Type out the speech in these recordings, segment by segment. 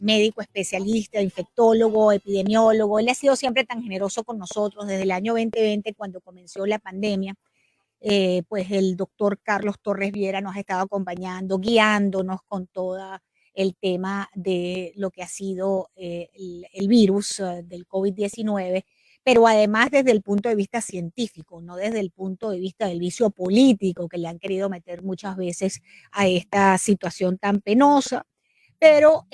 médico especialista, infectólogo, epidemiólogo. Él ha sido siempre tan generoso con nosotros desde el año 2020, cuando comenzó la pandemia. Pues el doctor Carlos Torres Viera nos ha estado acompañando, guiándonos con todo el tema de lo que ha sido el virus del COVID-19, pero además desde el punto de vista científico, no desde el punto de vista del vicio político que le han querido meter muchas veces a esta situación tan penosa. Pero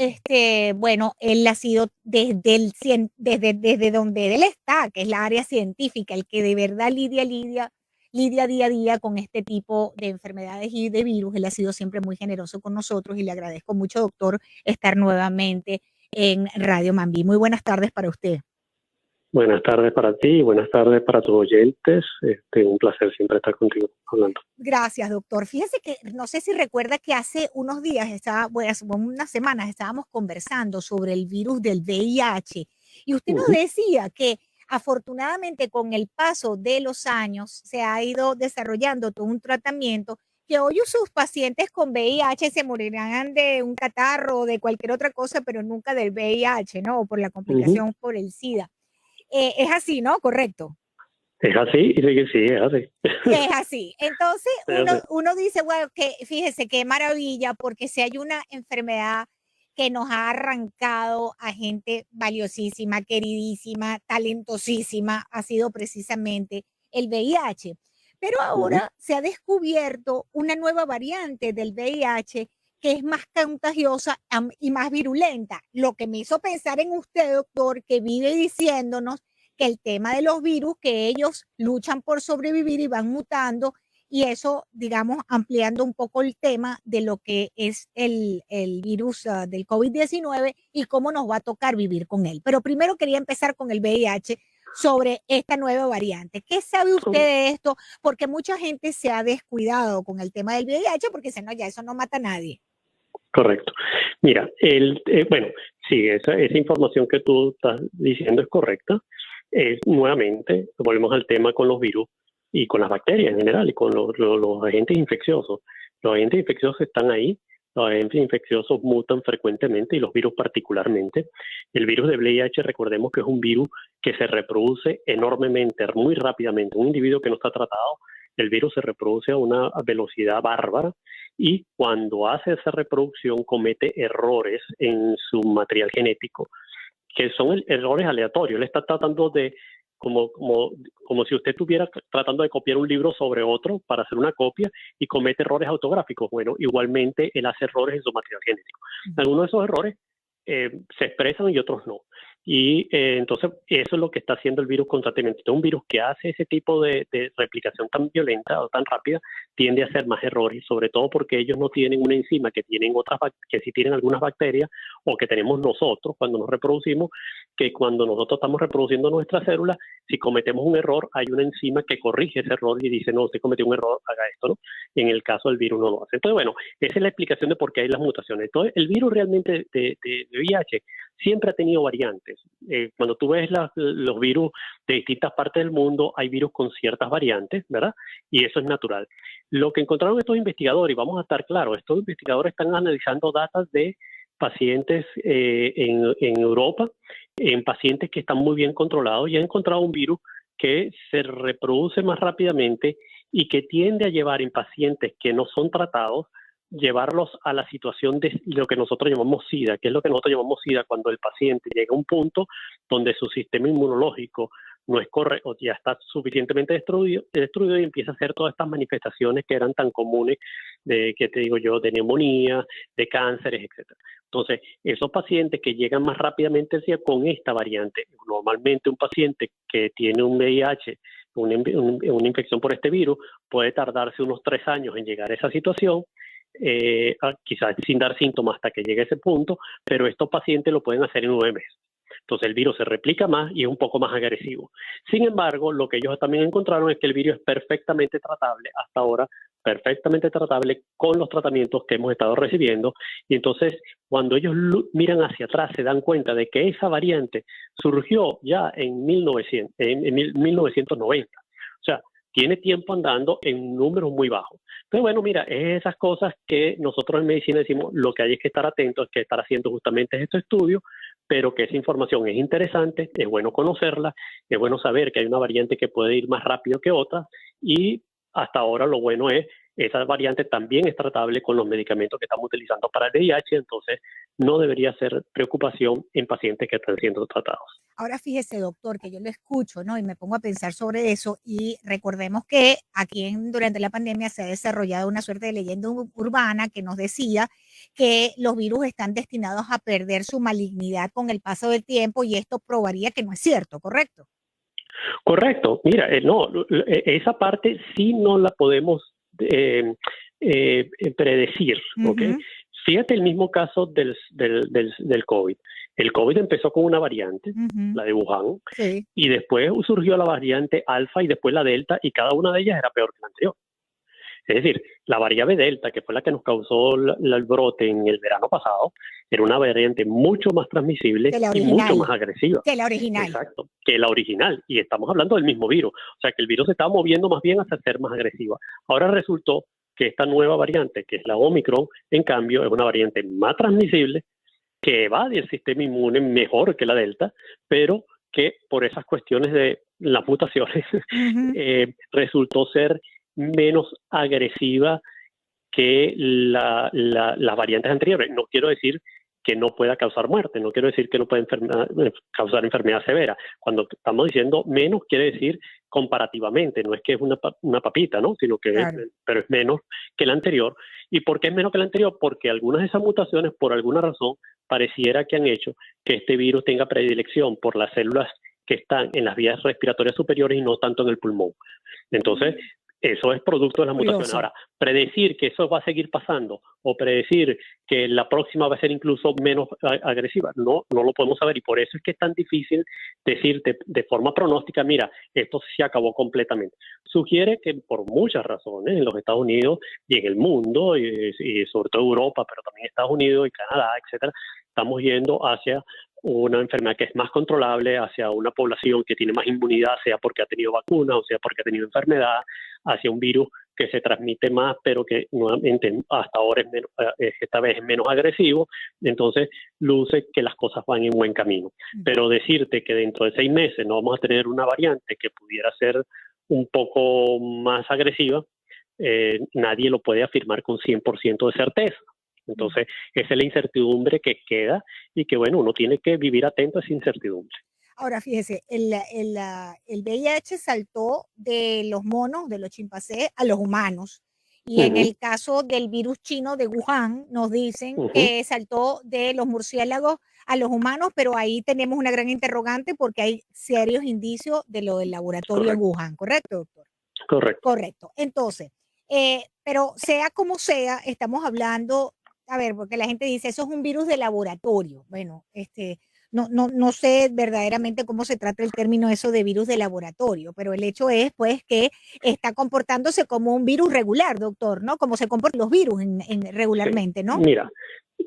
bueno, él ha sido desde donde él está, que es la área científica, el que de verdad lidia día a día con este tipo de enfermedades y de virus. Él ha sido siempre muy generoso con nosotros y le agradezco mucho, doctor, estar nuevamente en Radio Mambí. Muy buenas tardes para usted. Buenas tardes para ti y buenas tardes para tus oyentes. Un placer siempre estar contigo hablando. Gracias, doctor. Fíjese que no sé si recuerda que hace unos días, unas semanas, estábamos conversando sobre el virus del VIH y usted nos decía que afortunadamente con el paso de los años se ha ido desarrollando todo un tratamiento que hoy sus pacientes con VIH se morirán de un catarro o de cualquier otra cosa, pero nunca del VIH, ¿no? O por la complicación por el SIDA. Es así, ¿no? Correcto. Es así, sí, es así. Es así. Entonces, uno dice, bueno, que fíjese qué maravilla, porque si hay una enfermedad que nos ha arrancado a gente valiosísima, queridísima, talentosísima, ha sido precisamente el VIH. Pero ahora se ha descubierto una nueva variante del VIH que es más contagiosa y más virulenta, lo que me hizo pensar en usted, doctor, que vive diciéndonos que el tema de los virus, que ellos luchan por sobrevivir y van mutando, y eso, digamos, ampliando un poco el tema de lo que es el virus del COVID-19 y cómo nos va a tocar vivir con él. Pero primero quería empezar con el VIH, sobre esta nueva variante. ¿Qué sabe usted de esto? Porque mucha gente se ha descuidado con el tema del VIH porque dicen, no, ya eso no mata a nadie. Correcto. Mira, bueno, sí, esa información que tú estás diciendo es correcta. Nuevamente, volvemos al tema con los virus y con las bacterias en general y con los agentes infecciosos. Los agentes infecciosos están ahí, los agentes infecciosos mutan frecuentemente y los virus particularmente. El virus de VIH, recordemos que es un virus que se reproduce enormemente, muy rápidamente. Un individuo que no está tratado, el virus se reproduce a una velocidad bárbara y cuando hace esa reproducción comete errores en su material genético, que son errores aleatorios. Él está tratando de, como si usted estuviera tratando de copiar un libro sobre otro para hacer una copia y comete errores autográficos. Bueno, igualmente él hace errores en su material genético. Algunos de esos errores se expresan y otros no. Y entonces eso es lo que está haciendo el virus constantemente. Entonces, un virus que hace ese tipo de replicación tan violenta o tan rápida tiende a hacer más errores, sobre todo porque ellos no tienen una enzima que tienen que sí tienen algunas bacterias o que tenemos nosotros cuando nos reproducimos, que cuando nosotros estamos reproduciendo nuestras células, si cometemos un error, hay una enzima que corrige ese error y dice, no, usted cometió un error, haga esto, ¿no? En el caso del virus no lo hace. Entonces, bueno, esa es la explicación de por qué hay las mutaciones. Entonces, el virus realmente de VIH siempre ha tenido variantes. Cuando tú ves los virus de distintas partes del mundo, hay virus con ciertas variantes, ¿verdad? Y eso es natural. Lo que encontraron estos investigadores, y vamos a estar claros, estos investigadores están analizando datos de pacientes en Europa, en pacientes que están muy bien controlados, y han encontrado un virus que se reproduce más rápidamente y que tiende a llevar en pacientes que no son tratados, llevarlos a la situación de lo que nosotros llamamos SIDA, que es lo que nosotros llamamos SIDA cuando el paciente llega a un punto donde su sistema inmunológico no es correcto, ya está suficientemente destruido y empieza a hacer todas estas manifestaciones que eran tan comunes de, que te digo yo, de neumonía, de cánceres, etcétera. Entonces, esos pacientes que llegan más rápidamente con esta variante, normalmente un paciente que tiene un VIH, una infección por este virus, puede tardarse unos 3 años en llegar a esa situación, quizás sin dar síntomas hasta que llegue a ese punto, pero estos pacientes lo pueden hacer en 9 meses. Entonces el virus se replica más y es un poco más agresivo. Sin embargo, lo que ellos también encontraron es que el virus es perfectamente tratable, hasta ahora perfectamente tratable con los tratamientos que hemos estado recibiendo. Y entonces, cuando ellos miran hacia atrás, se dan cuenta de que esa variante surgió ya en 1990. O sea, tiene tiempo andando en números muy bajos. Entonces, bueno, mira, es esas cosas que nosotros en medicina decimos, lo que hay es que estar atentos, es que estar haciendo justamente estos estudios, pero que esa información es interesante, es bueno conocerla, es bueno saber que hay una variante que puede ir más rápido que otra, y hasta ahora lo bueno es, esa variante también es tratable con los medicamentos que estamos utilizando para el VIH, entonces no debería ser preocupación en pacientes que están siendo tratados. Ahora fíjese, doctor, que yo lo escucho, ¿no? Y me pongo a pensar sobre eso y recordemos que aquí durante la pandemia se ha desarrollado una suerte de leyenda urbana que nos decía que los virus están destinados a perder su malignidad con el paso del tiempo y esto probaría que no es cierto, ¿correcto? Correcto. Mira, no, esa parte sí no la podemos predecir, ¿ok? Fíjate el mismo caso del COVID. El COVID empezó con una variante, la de Wuhan, sí, y después surgió la variante alfa y después la delta, y cada una de ellas era peor que la anterior. Es decir, la variante delta, que fue la que nos causó el brote en el verano pasado, era una variante mucho más transmisible y mucho más agresiva. Que la original. Exacto, que la original. Y estamos hablando del mismo virus. O sea, que el virus se estaba moviendo más bien hacia ser más agresiva. Ahora resultó que esta nueva variante, que es la Omicron, en cambio, es una variante más transmisible, que evade el sistema inmune mejor que la delta, pero que por esas cuestiones de las mutaciones resultó ser menos agresiva que las variantes anteriores. No quiero decir que no pueda causar muerte, no quiero decir que no pueda causar enfermedad severa. Cuando estamos diciendo menos, quiere decir comparativamente, no es que es una papita, ¿no? Sino que claro. pero es menos que la anterior. ¿Y por qué es menos que la anterior? Porque algunas de esas mutaciones, por alguna razón, pareciera que han hecho que este virus tenga predilección por las células que están en las vías respiratorias superiores y no tanto en el pulmón. Entonces, eso es producto de las mutaciones. Ahora, predecir que eso va a seguir pasando o predecir que la próxima va a ser incluso menos agresiva, no lo podemos saber, y por eso es que es tan difícil decir de forma pronóstica, mira, esto se acabó completamente. Sugiere que por muchas razones en los Estados Unidos y en el mundo, y sobre todo Europa, pero también Estados Unidos y Canadá, etcétera, estamos yendo hacia una enfermedad que es más controlable, hacia una población que tiene más inmunidad, sea porque ha tenido vacunas o sea porque ha tenido enfermedad, hacia un virus que se transmite más, pero que nuevamente hasta ahora es menos, esta vez es menos agresivo. Entonces luce que las cosas van en buen camino. Pero decirte que dentro de 6 meses no vamos a tener una variante que pudiera ser un poco más agresiva, nadie lo puede afirmar con 100% de certeza. Entonces, esa es la incertidumbre que queda y que, bueno, uno tiene que vivir atento a esa incertidumbre. Ahora, fíjese, el VIH saltó de los monos, de los chimpancés, a los humanos. Y en el caso del virus chino de Wuhan, nos dicen que saltó de los murciélagos a los humanos, pero ahí tenemos una gran interrogante porque hay serios indicios de lo del laboratorio en Wuhan, ¿correcto, doctor? Correcto. Correcto. Entonces, pero sea como sea, estamos hablando, a ver, porque la gente dice, eso es un virus de laboratorio. Bueno, no sé verdaderamente cómo se trata el término eso de virus de laboratorio, pero el hecho es, pues, que está comportándose como un virus regular, doctor, ¿no? Como se comportan los virus regularmente, ¿no? Mira,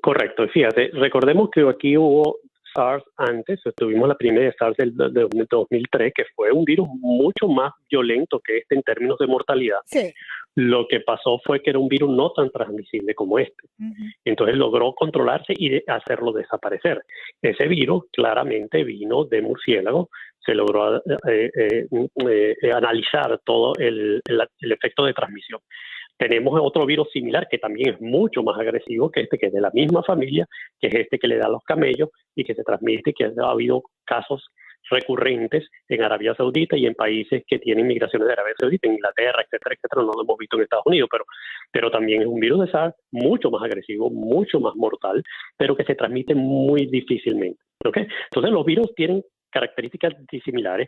correcto. Fíjate, recordemos que aquí hubo SARS antes, tuvimos la primera SARS del 2003, que fue un virus mucho más violento que este en términos de mortalidad. Sí. Lo que pasó fue que era un virus no tan transmisible como este. Entonces logró controlarse y hacerlo desaparecer. Ese virus claramente vino de murciélago, se logró analizar todo el efecto de transmisión. Tenemos otro virus similar que también es mucho más agresivo que este, que es de la misma familia, que es este que le da a los camellos y que se transmite, que ha habido casos recurrentes en Arabia Saudita y en países que tienen migraciones de Arabia Saudita, en Inglaterra, etcétera, etcétera. No lo hemos visto en Estados Unidos, pero también es un virus de SARS mucho más agresivo, mucho más mortal, pero que se transmite muy difícilmente. ¿Okay? Entonces los virus tienen características similares.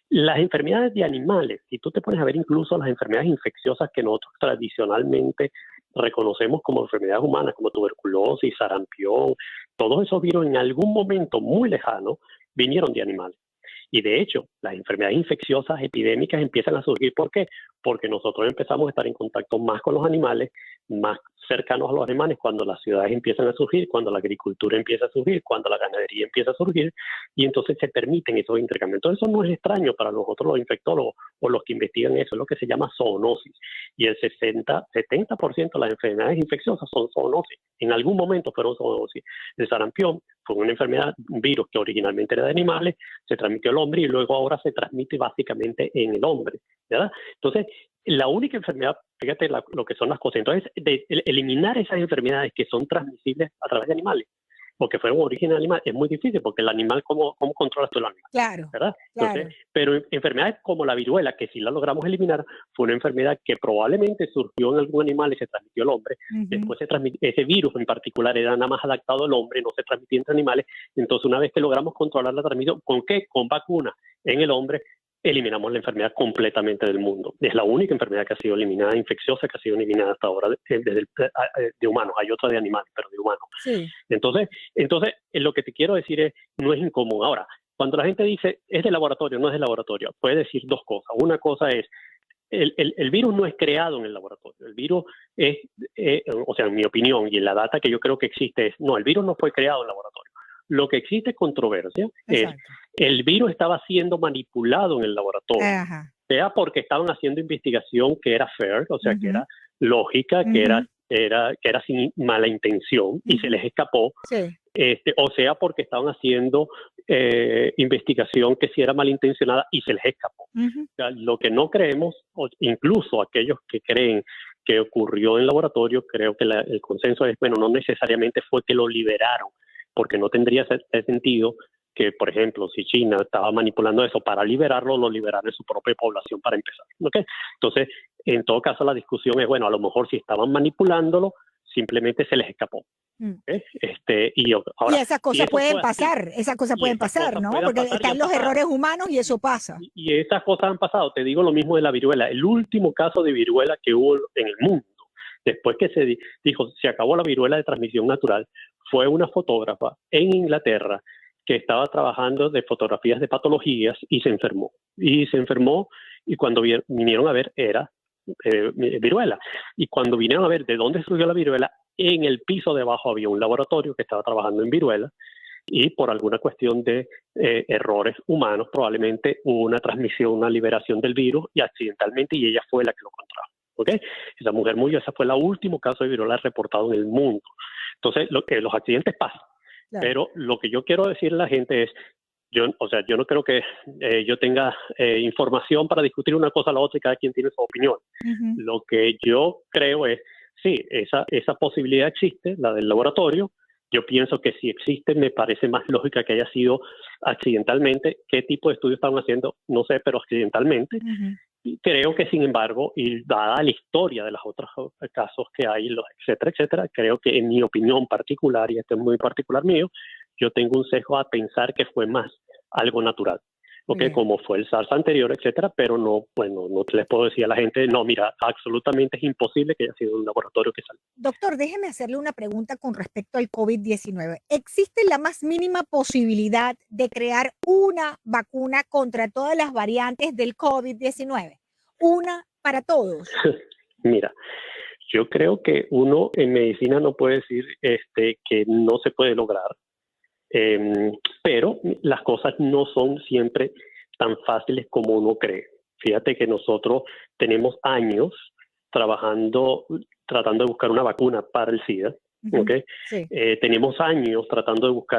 Las enfermedades de animales, si tú te pones a ver incluso las enfermedades infecciosas que nosotros tradicionalmente reconocemos como enfermedades humanas, como tuberculosis, sarampión, todos esos virus en algún momento muy lejano vinieron de animales. Y de hecho, las enfermedades infecciosas epidémicas empiezan a surgir. ¿Por qué? Porque nosotros empezamos a estar en contacto más con los animales, más cercanos a los animales, cuando las ciudades empiezan a surgir, cuando la agricultura empieza a surgir, cuando la ganadería empieza a surgir, y entonces se permiten esos intercambios. Entonces eso no es extraño para nosotros los infectólogos o los que investigan eso, es lo que se llama zoonosis. Y el 70% de las enfermedades infecciosas son zoonosis. En algún momento fueron zoonosis. El sarampión fue una enfermedad, un virus que originalmente era de animales, se transmitió al hombre y luego ahora se transmite básicamente en el hombre, ¿verdad? Entonces, la única enfermedad, fíjate lo que son las cosas, entonces, eliminar esas enfermedades que son transmisibles a través de animales, porque fueron origen animal, es muy difícil, porque el animal, ¿cómo controlas tú el animal? Claro, ¿verdad? Entonces, claro. pero enfermedades como la viruela, que si la logramos eliminar, fue una enfermedad que probablemente surgió en algún animal y se transmitió al hombre. Después se transmitió, ese virus en particular era nada más adaptado al hombre, no se transmitía entre animales. Entonces, una vez que logramos controlar la transmisión, ¿con qué? Con vacuna en el hombre, eliminamos la enfermedad completamente del mundo. Es la única enfermedad que ha sido eliminada, infecciosa, que ha sido eliminada hasta ahora de humanos. Hay otra de animales, pero de humanos. Sí. Entonces, lo que te quiero decir es, no es incomún. Ahora, cuando la gente dice, es de laboratorio, no es de laboratorio, puede decir dos cosas. Una cosa es, el virus no es creado en el laboratorio. El virus es, o sea, en mi opinión y en la data que yo creo que existe es, no, el virus no fue creado en el laboratorio. Lo que existe controversia es, el virus estaba siendo manipulado en el laboratorio, sea porque estaban haciendo investigación que era fair, o sea, que era lógica, que era sin mala intención y se les escapó, o sea, porque estaban haciendo investigación que sí era malintencionada y se les escapó. O sea, lo que no creemos, incluso aquellos que creen que ocurrió en laboratorio, creo que el consenso es, bueno, no necesariamente fue que lo liberaron, porque no tendría sentido que, por ejemplo, si China estaba manipulando eso para liberarlo, lo liberaran en su propia población para empezar. ¿Okay? Entonces, en todo caso, la discusión es, bueno, a lo mejor si estaban manipulándolo, simplemente se les escapó. ¿Okay? Y esas cosas pueden pasar, ¿no? Porque están los errores humanos y eso pasa. Y esas cosas han pasado. Te digo lo mismo de la viruela. El último caso de viruela que hubo en el mundo, después que se dijo, se acabó la viruela de transmisión natural, fue una fotógrafa en Inglaterra que estaba trabajando de fotografías de patologías y se enfermó. Y cuando vinieron a ver era viruela. Y cuando vinieron a ver de dónde surgió la viruela, en el piso de abajo había un laboratorio que estaba trabajando en viruela y por alguna cuestión de errores humanos probablemente hubo una transmisión, una liberación del virus y accidentalmente y ella fue la que lo contrajo. ¿Okay? Esa mujer murió, ese fue el último caso de viruela reportado en el mundo. Entonces, los accidentes pasan. Claro. Pero lo que yo quiero decirle a la gente es, yo no creo que yo tenga información para discutir una cosa a la otra y cada quien tiene su opinión. Lo que yo creo es, sí, esa posibilidad existe, la del laboratorio. Yo pienso que si existe, me parece más lógica que haya sido accidentalmente. ¿Qué tipo de estudios estaban haciendo? No sé, pero accidentalmente. Y creo que, sin embargo, y dada la historia de los otros casos que hay, etcétera, creo que en mi opinión particular, y este es muy particular mío, yo tengo un sesgo a pensar que fue más algo natural. Okay, como fue el SARS anterior, etcétera, pero no les puedo decir a la gente, no, mira, absolutamente es imposible que haya sido un laboratorio que salió. Doctor, déjeme hacerle una pregunta con respecto al COVID-19. ¿Existe la más mínima posibilidad de crear una vacuna contra todas las variantes del COVID-19? Una para todos. Mira, yo creo que uno en medicina no puede decir que no se puede lograr. Pero las cosas no son siempre tan fáciles como uno cree. Fíjate que nosotros tenemos años tratando de buscar una vacuna para el SIDA. ¿Okay? Sí. Tenemos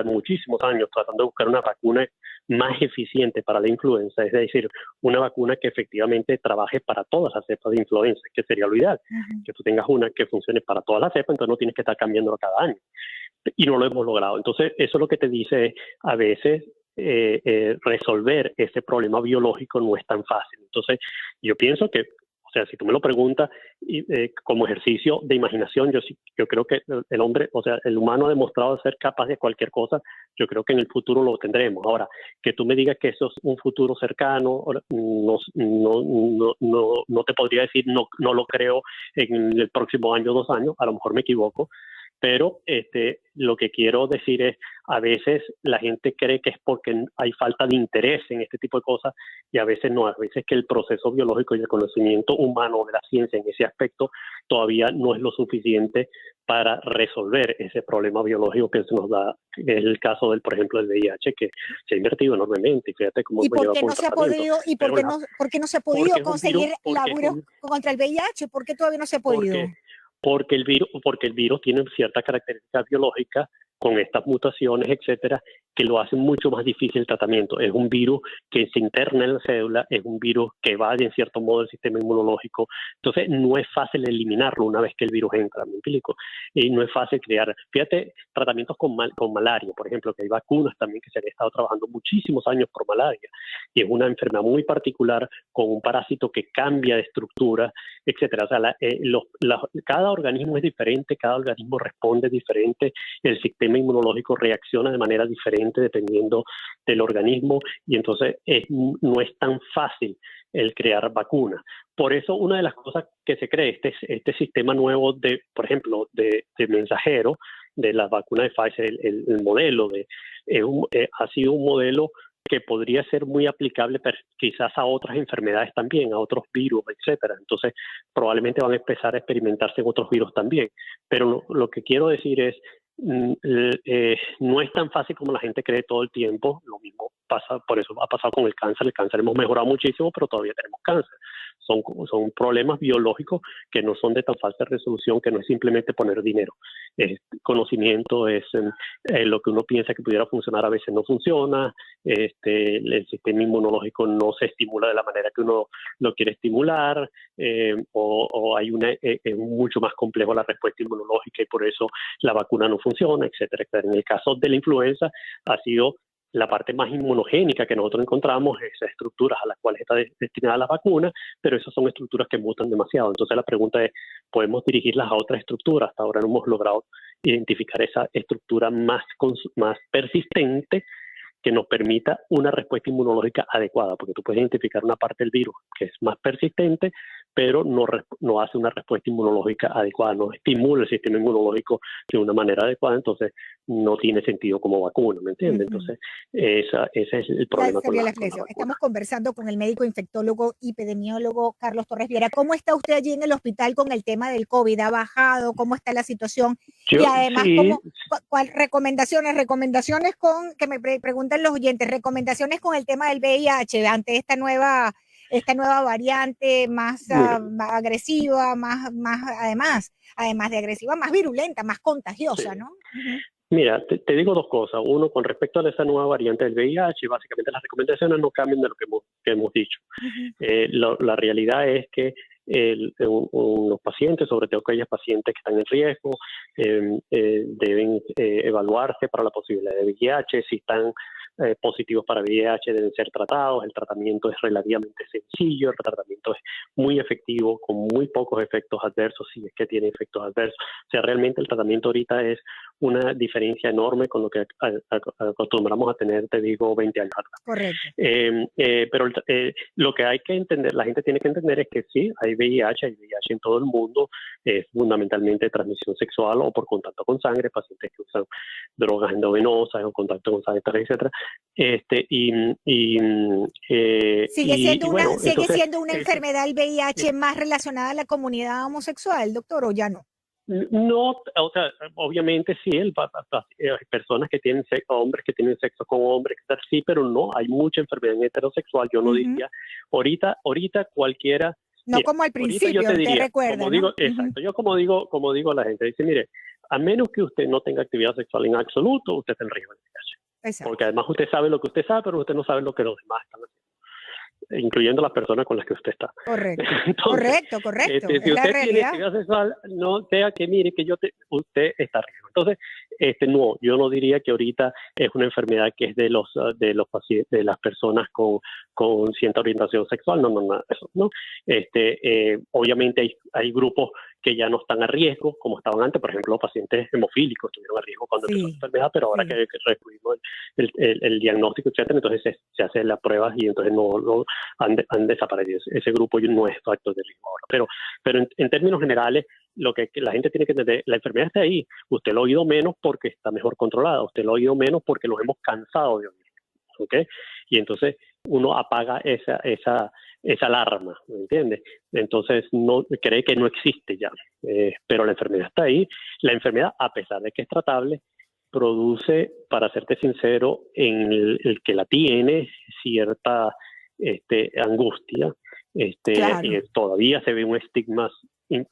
muchísimos años tratando de buscar una vacuna más eficiente para la influenza, es decir, una vacuna que efectivamente trabaje para todas las cepas de influenza, que sería lo ideal, que tú tengas una que funcione para todas las cepas, entonces no tienes que estar cambiándola cada año. Y no lo hemos logrado. Entonces, eso lo que te dice es, a veces, resolver ese problema biológico no es tan fácil. Entonces, yo pienso que, o sea, si tú me lo preguntas como ejercicio de imaginación, yo creo que el hombre, o sea, el humano ha demostrado ser capaz de cualquier cosa. Yo creo que en el futuro lo tendremos. Ahora, que tú me digas que eso es un futuro cercano, no te podría decir, no lo creo en el próximo año, 2 años, a lo mejor me equivoco. Pero lo que quiero decir es, a veces la gente cree que es porque hay falta de interés en este tipo de cosas y a veces no, a veces que el proceso biológico y el conocimiento humano de la ciencia en ese aspecto todavía no es lo suficiente para resolver ese problema biológico que se nos da, que es el caso del, por ejemplo, del VIH, que se ha invertido enormemente y fíjate cómo ¿Y por qué lleva no se ha podido, y por qué no se ha podido conseguir la virus contra el VIH? ¿Por qué todavía no se ha podido? Porque el virus tiene ciertas características biológicas con estas mutaciones, etcétera, que lo hacen mucho más difícil el tratamiento. Es un virus que se interna en la célula, es un virus que evade en cierto modo el sistema inmunológico. Entonces, no es fácil eliminarlo una vez que el virus entra, ¿me explico? Y no es fácil crear. Fíjate, tratamientos con malaria, por ejemplo, que hay vacunas también que se han estado trabajando muchísimos años por malaria. Y es una enfermedad muy particular con un parásito que cambia de estructura, etcétera. O sea, cada organismo es diferente, cada organismo responde diferente, el sistema inmunológico reacciona de manera diferente dependiendo del organismo y entonces no es tan fácil el crear vacunas. Por eso una de las cosas que se cree, este sistema nuevo de, por ejemplo, de mensajero, de la vacuna de Pfizer, el modelo ha sido un modelo que podría ser muy aplicable quizás a otras enfermedades también, a otros virus, etcétera. Entonces, probablemente van a empezar a experimentarse en otros virus también. Pero lo que quiero decir es, no es tan fácil como la gente cree todo el tiempo. Lo mismo pasa, por eso ha pasado con el cáncer. El cáncer hemos mejorado muchísimo, pero todavía tenemos cáncer. Son problemas biológicos que no son de tan fácil resolución, que no es simplemente poner dinero. Conocimiento es lo que uno piensa que pudiera funcionar, a veces no funciona. El sistema inmunológico no se estimula de la manera que uno lo quiere estimular, o es mucho más complejo la respuesta inmunológica y por eso la vacuna no funciona, etcétera, etcétera. En el caso de la influenza ha sido la parte más inmunogénica que nosotros encontramos, esas estructuras a las cuales está destinada la vacuna, pero esas son estructuras que mutan demasiado. Entonces la pregunta es, ¿podemos dirigirlas a otras estructuras? Hasta ahora no hemos logrado identificar esa estructura más persistente que nos permita una respuesta inmunológica adecuada, porque tú puedes identificar una parte del virus que es más persistente, pero no hace una respuesta inmunológica adecuada, no estimula el sistema inmunológico de una manera adecuada, entonces no tiene sentido como vacuna, ¿me entiendes? Entonces, ese es el problema con la vacuna. Estamos conversando con el médico infectólogo y epidemiólogo Carlos Torres Viera. ¿Cómo está usted allí en el hospital con el tema del COVID? ¿Ha bajado? ¿Cómo está la situación? Y además, ¿cuál recomendaciones que me preguntan los oyentes, recomendaciones con el tema del VIH ante esta nueva variante más agresiva, además de agresiva, más virulenta, más contagiosa, ¿no? Mira, te digo dos cosas. Uno, con respecto a esa nueva variante del VIH, básicamente las recomendaciones no cambian de lo que hemos dicho. La realidad es que los pacientes, sobre todo aquellos pacientes que están en riesgo, deben evaluarse para la posibilidad de VIH. Si están positivos para VIH deben ser tratados. El tratamiento es relativamente sencillo, el tratamiento es muy efectivo, con muy pocos efectos adversos, si es que tiene efectos adversos. O sea, realmente el tratamiento ahorita es una diferencia enorme con lo que acostumbramos a tener, te digo, 20 años atrás. Correcto. Pero lo que hay que entender, la gente tiene que entender es que sí, hay VIH en todo el mundo, fundamentalmente de transmisión sexual o por contacto con sangre, pacientes que usan drogas endovenosas o contacto con sangre, etcétera. ¿Sigue siendo una enfermedad el VIH más relacionada a la comunidad homosexual, doctor, o ya no? No, o sea, obviamente sí, personas que tienen sexo, hombres que tienen sexo con hombres, sí, pero no, hay mucha enfermedad heterosexual, yo no diría, ahorita cualquiera. No, mira, como al principio, yo te diría, recuerda, como digo, exacto, yo como digo a la gente, dice, mire, a menos que usted no tenga actividad sexual en absoluto, usted está en riesgo de VIH. Porque además usted sabe lo que usted sabe, pero usted no sabe lo que los demás están haciendo, incluyendo las personas con las que usted está. Correcto. Entonces, correcto. Si usted tiene actividad sexual, no sea que mire que usted está en riesgo. Entonces, no, yo no diría que ahorita es una enfermedad que es de los pacientes, de las personas con cierta orientación sexual, no, nada de eso, ¿no? Obviamente hay grupos que ya no están a riesgo como estaban antes, por ejemplo, los pacientes hemofílicos estuvieron a riesgo cuando empezó la enfermedad, pero ahora que recibimos el diagnóstico, etcétera, entonces se hacen las pruebas y entonces no han desaparecido. Ese grupo no es factor de riesgo ahora. Pero en términos generales, lo que la gente tiene que entender, la enfermedad está ahí, usted lo ha oído menos porque está mejor controlada, usted lo ha oído menos porque nos hemos cansado de oír, ¿ok? Y entonces uno apaga esa alarma, ¿me entiendes? Entonces no cree que no existe ya, pero la enfermedad está ahí. La enfermedad, a pesar de que es tratable, produce, para serte sincero, en el que la tiene cierta angustia. Claro. Todavía se ve un estigma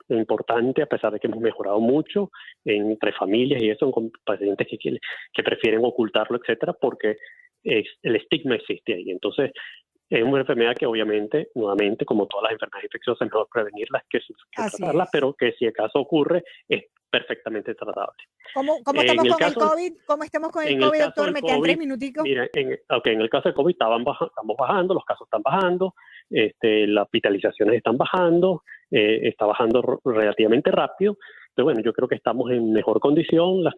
importante, a pesar de que hemos mejorado mucho entre familias y eso, con pacientes que prefieren ocultarlo, etcétera, porque el estigma existe ahí. Entonces, es una enfermedad que obviamente, nuevamente, como todas las enfermedades infecciosas, es mejor prevenirlas que tratarlas, pero que si acaso ocurre, es perfectamente tratable. ¿Cómo estamos con el COVID? ¿Cómo estamos con el COVID, doctor? Me quedan 3 minuticos. Mira, en el caso del COVID estamos bajando, los casos están bajando, las hospitalizaciones están bajando, está bajando relativamente rápido. Pero bueno, yo creo que estamos en mejor condición, las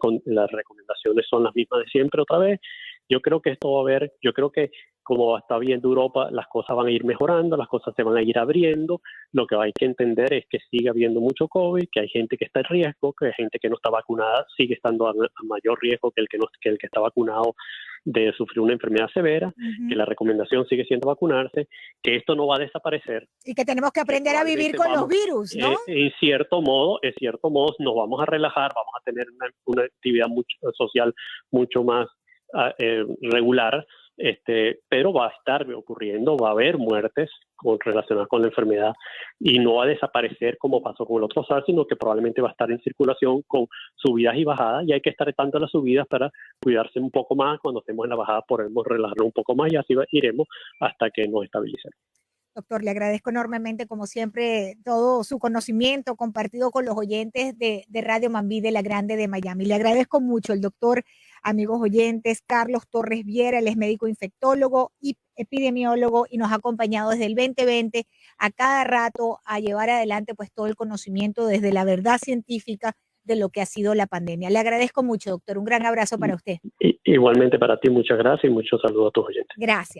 recomendaciones son las mismas de siempre otra vez. Yo creo que esto va a haber, yo creo que como está viendo Europa, las cosas van a ir mejorando, las cosas se van a ir abriendo. Lo que hay que entender es que sigue habiendo mucho COVID, que hay gente que está en riesgo, que hay gente que no está vacunada sigue estando a mayor riesgo que el que está vacunado de sufrir una enfermedad severa, que la recomendación sigue siendo vacunarse, que esto no va a desaparecer. Y que tenemos que aprender a vivir con los virus, ¿no? En cierto modo, nos vamos a relajar, vamos a tener una actividad social mucho más regular, pero va a estar ocurriendo, va a haber muertes relacionadas con la enfermedad y no va a desaparecer como pasó con el otro SARS, sino que probablemente va a estar en circulación con subidas y bajadas, y hay que estar tanto en las subidas para cuidarse un poco más. Cuando estemos en la bajada podemos relajarnos un poco más y así iremos hasta que nos estabilicemos. Doctor, le agradezco enormemente, como siempre, todo su conocimiento compartido con los oyentes de Radio Mambí de la Grande de Miami. Le agradezco mucho el doctor, amigos oyentes, Carlos Torres Viera. Él es médico infectólogo y epidemiólogo y nos ha acompañado desde el 2020 a cada rato a llevar adelante pues todo el conocimiento desde la verdad científica de lo que ha sido la pandemia. Le agradezco mucho, doctor. Un gran abrazo para usted. Igualmente para ti, muchas gracias y muchos saludos a tus oyentes. Gracias.